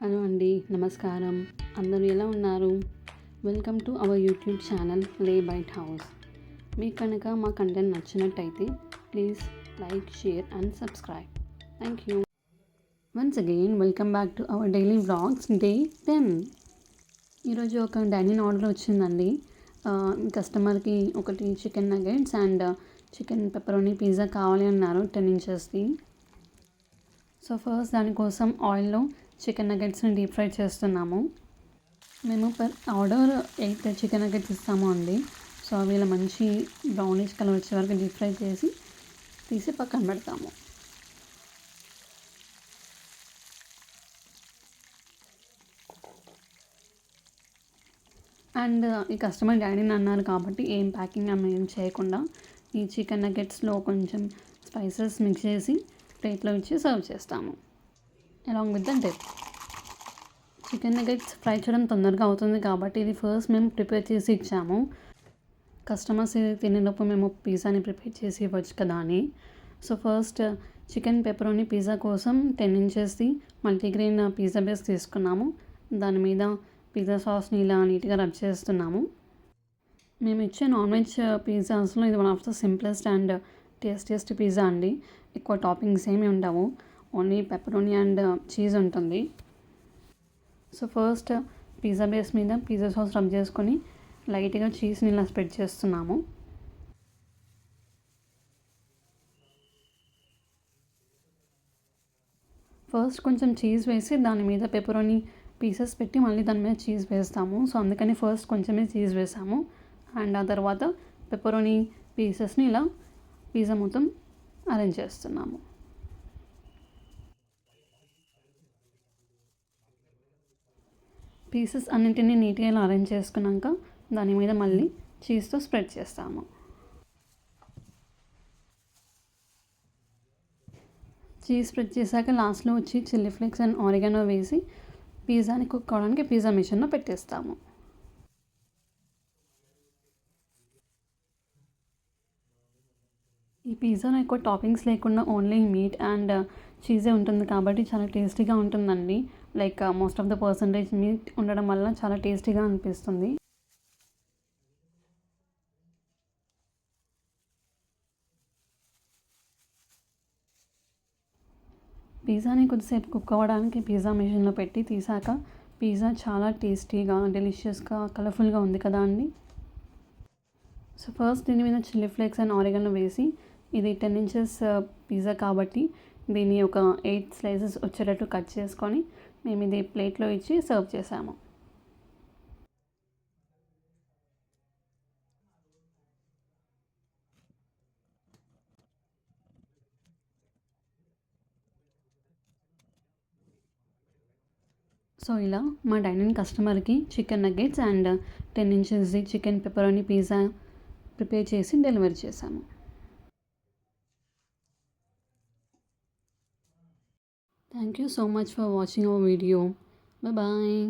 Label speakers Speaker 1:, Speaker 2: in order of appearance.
Speaker 1: Hello అండి, నమస్కారం. అందరూ ఎలా ఉన్నారు? Welcome to our YouTube channel లే బైట్ హౌస్. మీకు కనుక మా కంటెంట్ నచ్చినట్టయితే please like, share and subscribe. Thank you. Once again welcome back to our daily vlogs day 10. ఈరోజు ఒక డైనింగ్ ఆర్డర్ వచ్చిందండి. కస్టమర్కి ఒకటి chicken nuggets and chicken pepperoni pizza కావాలి అన్నారు 10 ఇంచెస్ది. సో ఫస్ట్ దానికోసం ఆయిల్లో చికెన్ నగెట్స్ని డీప్ ఫ్రై చేస్తున్నాము. మేము పర్ ఆర్డర్ 8 చికెన్ నగెట్స్ ఇస్తాము అండి. సో అవి ఇలా మంచి బ్రౌనిష్ కలర్ వచ్చే వరకు డీప్ ఫ్రై చేసి తీసి పక్కన పెడతాము. అండ్ ఈ కస్టమర్ డాడీని అన్నారు కాబట్టి ఏం ప్యాకింగ్ అన్న ఏం చేయకుండా ఈ చికెన్ నగెట్స్లో కొంచెం స్పైసెస్ మిక్స్ చేసి ప్లేట్లో ఇచ్చి సర్వ్ చేస్తాము along with the dip. Chicken nuggets fry చేయడం తొందరగా అవుతుంది కాబట్టి ఇది ఫస్ట్ మేము ప్రిపేర్ చేసి ఇచ్చాము. కస్టమర్స్ తినేటప్పుడు మేము పిజ్జాని ప్రిపేర్ చేసి ఇవ్వచ్చు కదా అని. So first chicken pepperoni pizza కోసం 10 ఇంచెస్ది మల్టీగ్రెయిన్ పిజ్జా బేస్ తీసుకున్నాము. దాని మీద పిజ్జా సాస్ని ఇలా నీట్గా రబ్ చేస్తున్నాము. మేము ఇచ్చే నాన్ వెజ్ పిజ్జాస్లో ఇది one of the simplest and tastiest pizza అండి. ఎక్కువ టాపింగ్స్ ఏమి ఉండవు, ఓన్లీ పెప్పరోనీ అండ్ చీజ్ ఉంటుంది. సో ఫస్ట్ పిజ్జా బేస్ మీద పిజ్జా సాస్ రబ్ చేసుకొని లైట్గా చీజ్ని ఇలా స్ప్రెడ్ చేస్తున్నాము. ఫస్ట్ కొంచెం చీజ్ వేసి దాని మీద పెప్పరోనీ పీసెస్ పెట్టి మళ్ళీ దాని మీద చీజ్ వేస్తాము. సో అందుకని ఫస్ట్ కొంచెమే చీజ్ వేసాము అండ్ ఆ తర్వాత పెప్పరోనీ పీసెస్ని ఇలా పిజ్జా మొత్తం అరేంజ్ చేస్తున్నాము. పీసెస్ అన్నింటినీ నీట్గా ఇలా అరేంజ్ చేసుకున్నాక దాని మీద మళ్ళీ చీజ్తో స్ప్రెడ్ చేస్తాము. చీజ్ స్ప్రెడ్ చేశాక లాస్ట్లో వచ్చి చిల్లీ ఫ్లేక్స్ అండ్ ఆరిగానో వేసి పిజ్జాని కుక్ అవడానికి పిజ్జా మిషన్లో పెట్టేస్తాము. ఈ పిజ్జాలో ఎక్కువ టాపింగ్స్ లేకుండా ఓన్లీ మీట్ అండ్ చీజే ఉంటుంది కాబట్టి చాలా టేస్టీగా ఉంటుందండి. Like most of the percentage meet ఉండడం వల్ల చాలా టేస్టీగా అనిపిస్తుంది. పిజ్జాని కొద్దిసేపు కుక్ అవ్వడానికి పిజ్జా మిషన్లో పెట్టి తీసాక పిజ్జా చాలా టేస్టీగా, డెలిషియస్గా, కలర్ఫుల్గా ఉంది కదా అండి. సో ఫస్ట్ దీని మీద చిల్లీ ఫ్లేక్స్ అండ్ ఆరిగానో వేసి ఇది 10 ఇంచెస్ పిజ్జా కాబట్టి దీన్ని ఒక 8 స్లైసెస్ వచ్చేటట్టు కట్ చేసుకొని మేము ఇది ప్లేట్లో ఇచ్చి సర్వ్ చేసాము. సో ఇలా మా డైనింగ్ కస్టమర్కి చికెన్ నగెట్స్ అండ్ 10 ఇంచెస్ది చికెన్ పెప్పరోనీ పిజ్జా ప్రిపేర్ చేసి డెలివరీ చేశాము. Thank you so much for watching our video. Bye bye.